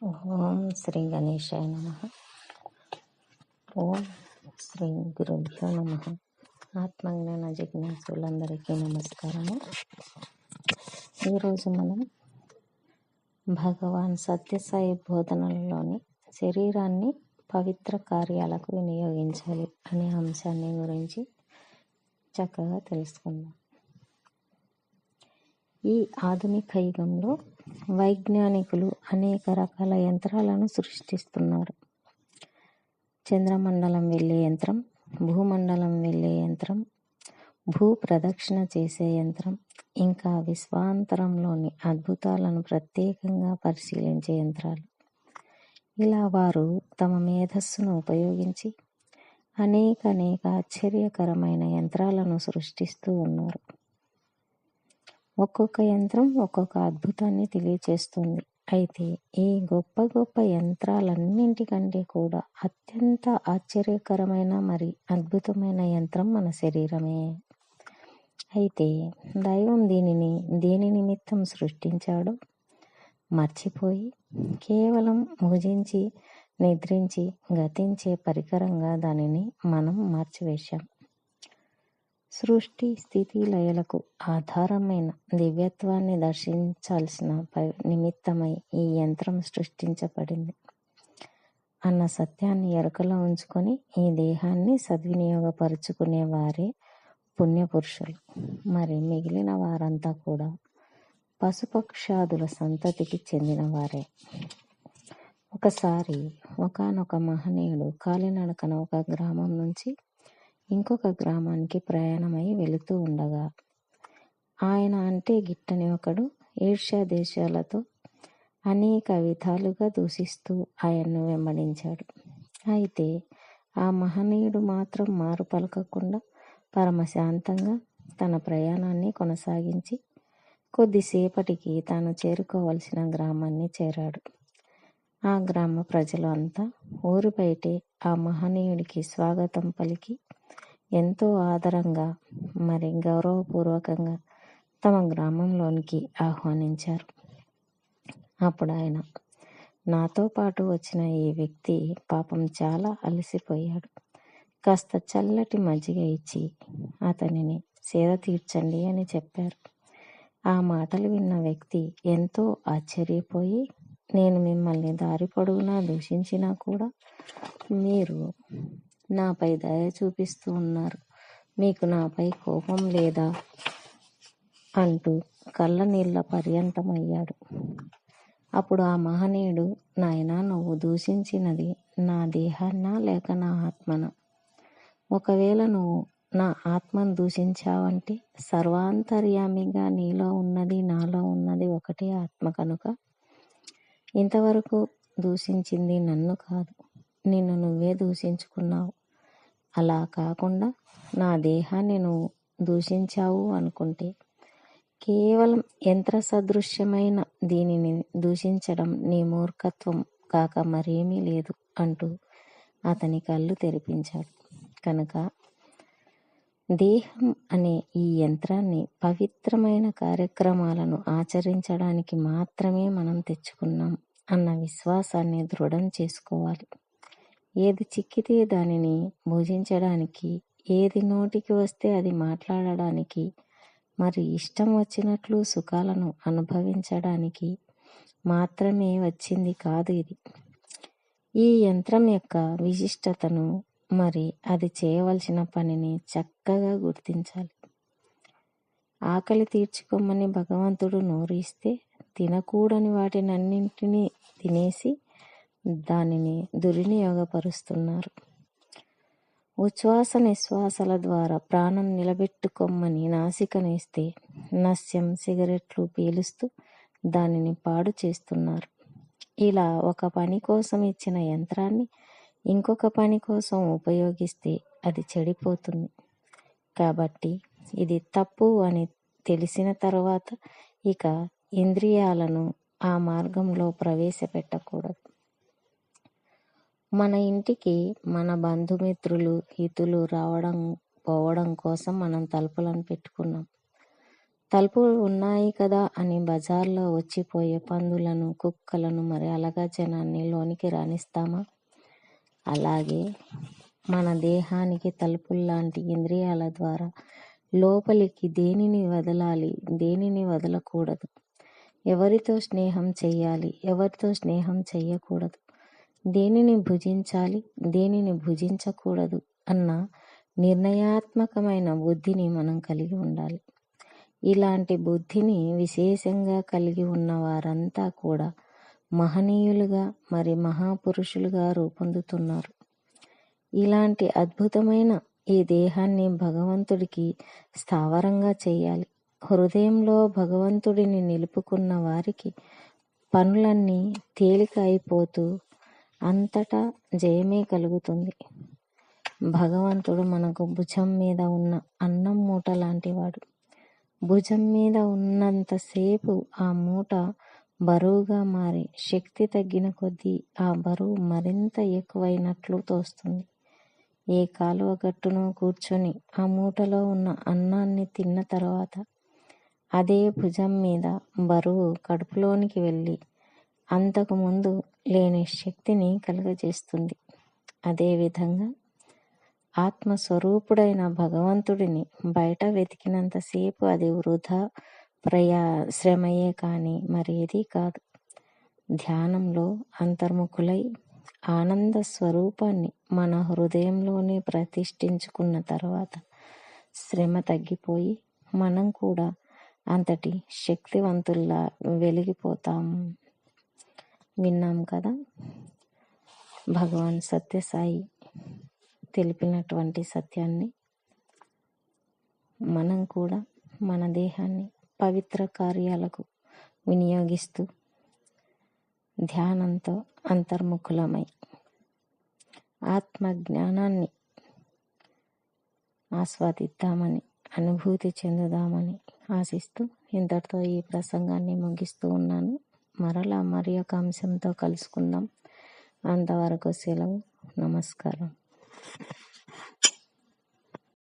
ఓం శ్రీ గణేశాయ నమః. ఓం శ్రీ గురుభ్యో నమః. ఆత్మజ్ఞాన జిజ్ఞాసులందరికీ నమస్కారము. ఈరోజు మనం భగవాన్ సత్యసాయి బోధనలలోని శరీరాన్ని పవిత్ర కార్యాలకు వినియోగించాలి అనే అంశాన్ని గురించి చక్కగా తెలుసుకుందాం. ఈ ఆధునిక యుగంలో వైజ్ఞానికులు అనేక రకాల యంత్రాలను సృష్టిస్తున్నారు. చంద్రమండలం వెళ్ళే యంత్రం, భూమండలం వెళ్ళే యంత్రం, భూ ప్రదక్షిణ చేసే యంత్రం, ఇంకా విశ్వాంతరంలోని అద్భుతాలను ప్రత్యేకంగా పరిశీలించే యంత్రాలు. ఇలా వారు తమ మేధస్సును ఉపయోగించి అనేక ఆశ్చర్యకరమైన యంత్రాలను సృష్టిస్తూ ఉన్నారు. ఒక్కొక్క యంత్రం ఒక్కొక్క అద్భుతాన్ని తెలియచేస్తుంది. అయితే ఈ గొప్ప యంత్రాలన్నింటికంటే కూడా అత్యంత ఆశ్చర్యకరమైన మరి అద్భుతమైన యంత్రం మన శరీరమే. అయితే దైవం దేని నిమిత్తం సృష్టించాడో మర్చిపోయి కేవలం భుజించి నిద్రించి గతించే పరికరంగా దానిని మనం మార్చివేశాం. సృష్టి స్థితి లయలకు ఆధారమైన దివ్యత్వాన్ని దర్శించాల్సిన నిమిత్తమై ఈ యంత్రం సృష్టించబడింది అన్న సత్యాన్ని ఎరుకలో ఉంచుకొని ఈ దేహాన్ని సద్వినియోగపరుచుకునే వారే పుణ్యపురుషులు. మరి మిగిలిన వారంతా కూడా పశుపక్షాదుల సంతతికి చెందిన వారే. ఒకసారి ఒకానొక మహనీయుడు కాలినడకన ఒక గ్రామం నుంచి ఇంకొక గ్రామానికి ప్రయాణమై వెళుతూ ఉండగా ఆయన అంటే గిట్టని ఒకడు ఈర్ష్యా దేశాలతో అనేక విధాలుగా దూషిస్తూ ఆయన్ను వెంబడించాడు. అయితే ఆ మహనీయుడు మాత్రం మారు పలకకుండా పరమశాంతంగా తన ప్రయాణాన్ని కొనసాగించి కొద్దిసేపటికి తాను చేరుకోవలసిన గ్రామాన్ని చేరాడు. ఆ గ్రామ ప్రజలు అంతా ఊరి బయటే ఆ మహనీయుడికి స్వాగతం పలికి ఎంతో ఆదరంగా మరి గౌరవపూర్వకంగా తమ గ్రామంలోనికి ఆహ్వానించారు. అప్పుడు ఆయన, నాతో పాటు వచ్చిన ఈ వ్యక్తి పాపం చాలా అలసిపోయాడు, కాస్త చల్లటి మజ్జిగ ఇచ్చి అతనిని సేద తీర్చండి అని చెప్పారు. ఆ మాటలు విన్న వ్యక్తి ఎంతో ఆశ్చర్యపోయి, నేను మిమ్మల్ని దారి పొడవునా దూషించినా కూడా మీరు నాపై దయ చూపిస్తూ ఉన్నారు, మీకు నాపై కోపం లేదా అంటూ కళ్ళ నీళ్ళ పర్యంతమయ్యాడు. అప్పుడు ఆ మహనీయుడు, నాయనా, నువ్వు దూషించినది నా దేహాన్నా లేక నా ఆత్మనా? ఒకవేళ నువ్వు నా ఆత్మను దూషించావంటే సర్వాంతర్యామిగా నీలో ఉన్నది నాలో ఉన్నది ఒకటే ఆత్మ కనుక ఇంతవరకు దూషించింది నన్ను కాదు, నిన్ను నువ్వే దూషించుకున్నావు. అలా కాకుండా నా దేహాన్ని నువ్వు దూషించావు అనుకుంటే కేవలం యంత్ర సదృశ్యమైన దీనిని దూషించడం నీ మూర్ఖత్వం కాక మరేమీ లేదు అంటూ అతని కళ్ళు తెరిపించాడు. కనుక దేహం అనే ఈ యంత్రాన్ని పవిత్రమైన కార్యక్రమాలను ఆచరించడానికి మాత్రమే మనం తెచ్చుకున్నాం అన్న విశ్వాసాన్ని దృఢం చేసుకోవాలి. ఏది చిక్కితే దానిని భుజించడానికి, ఏది నోటికి వస్తే అది మాట్లాడడానికి, మరి ఇష్టం వచ్చినట్లు సుఖాలను అనుభవించడానికి మాత్రమే వచ్చింది కాదు ఇది. ఈ యంత్రం యొక్క విశిష్టతను మరి అది చేయవలసిన పనిని చక్కగా గుర్తించాలి. ఆకలి తీర్చుకోమని భగవంతుడు నోరు ఇస్తే తినకూడని వాటినన్నింటినీ తినేసి దానిని దుర్వినియోగపరుస్తున్నారు. ఉచ్ఛ్వాస నిశ్వాసాల ద్వారా ప్రాణం నిలబెట్టుకోమని నాసికనేస్తే నస్యం సిగరెట్లు పీలుస్తూ దానిని పాడు చేస్తున్నారు. ఇలా ఒక పని కోసం ఇచ్చిన యంత్రాన్ని ఇంకొక పని కోసం ఉపయోగిస్తే అది చెడిపోతుంది. కాబట్టి ఇది తప్పు అని తెలిసిన తర్వాత ఇక ఇంద్రియాలను ఆ మార్గంలో ప్రవేశపెట్టకూడదు. మన ఇంటికి మన బంధుమిత్రులు హితులు రావడం పోవడం కోసం మనం తలుపులను పెట్టుకున్నాం. తలుపులు ఉన్నాయి కదా అని బజార్లో వచ్చిపోయే పందులను, కుక్కలను, మరి అలగా జనాన్ని లోనికి రానిస్తామా? అలాగే మన దేహానికి తలుపుల్లాంటి ఇంద్రియాల ద్వారా లోపలికి దేనిని వదలాలి, దేనిని వదలకూడదు, ఎవరితో స్నేహం చెయ్యాలి, ఎవరితో స్నేహం చెయ్యకూడదు, దేనిని భుజించాలి, దేనిని భుజించకూడదు అన్న నిర్ణయాత్మకమైన బుద్ధిని మనం కలిగి ఉండాలి. ఇలాంటి బుద్ధిని విశేషంగా కలిగి ఉన్న వారంతా కూడా మహనీయులుగా మరి మహాపురుషులుగా రూపొందుతున్నారు. ఇలాంటి అద్భుతమైన ఈ దేహాన్ని భగవంతుడికి స్థావరంగా చేయాలి. హృదయంలో భగవంతుడిని నిలుపుకున్న వారికి పనులన్నీ తేలిక అయిపోతూ అంతటా జయమే కలుగుతుంది. భగవంతుడు మనకు భుజం మీద ఉన్న అన్నం మూట లాంటివాడు. భుజం మీద ఉన్నంతసేపు ఆ మూట బరువుగా మారి శక్తి తగ్గిన కొద్దీ ఆ బరువు మరింత ఎక్కువైనట్లు తోస్తుంది. ఏ కాలువ గట్టునో కూర్చొని ఆ మూటలో ఉన్న అన్నాన్ని తిన్న తర్వాత అదే భుజం మీద బరువు కడుపులోనికి వెళ్ళి అంతకు ముందు లేని శక్తిని కలుగజేస్తుంది. అదేవిధంగా ఆత్మస్వరూపుడైన భగవంతుడిని బయట వెతికినంతసేపు అది వృధా శ్రమయే కానీ మరేదీ కాదు. ధ్యానంలో అంతర్ముఖులై ఆనంద స్వరూపాన్ని మన హృదయంలోనే ప్రతిష్ఠించుకున్న తర్వాత శ్రమ తగ్గిపోయి మనం కూడా అంతటి శక్తివంతుల్లా వెలిగిపోతాం. విన్నాం కదా, భగవాన్ సత్యసాయి తెలిపినటువంటి సత్యాన్ని మనం కూడా మన దేహాన్ని పవిత్ర కార్యాలకు వినియోగిస్తూ ధ్యానంతో అంతర్ముఖులమై ఆత్మజ్ఞానాన్ని ఆస్వాదిద్దామని, అనుభూతి చెందుదామని ఆశిస్తూ ఇంతటితో ఈ ప్రసంగాన్ని ముగిస్తూ ఉన్నాను. మరలా మరి ఒక అంశంతో కలుసుకుందాం. అంతవరకు సెలవు. నమస్కారం.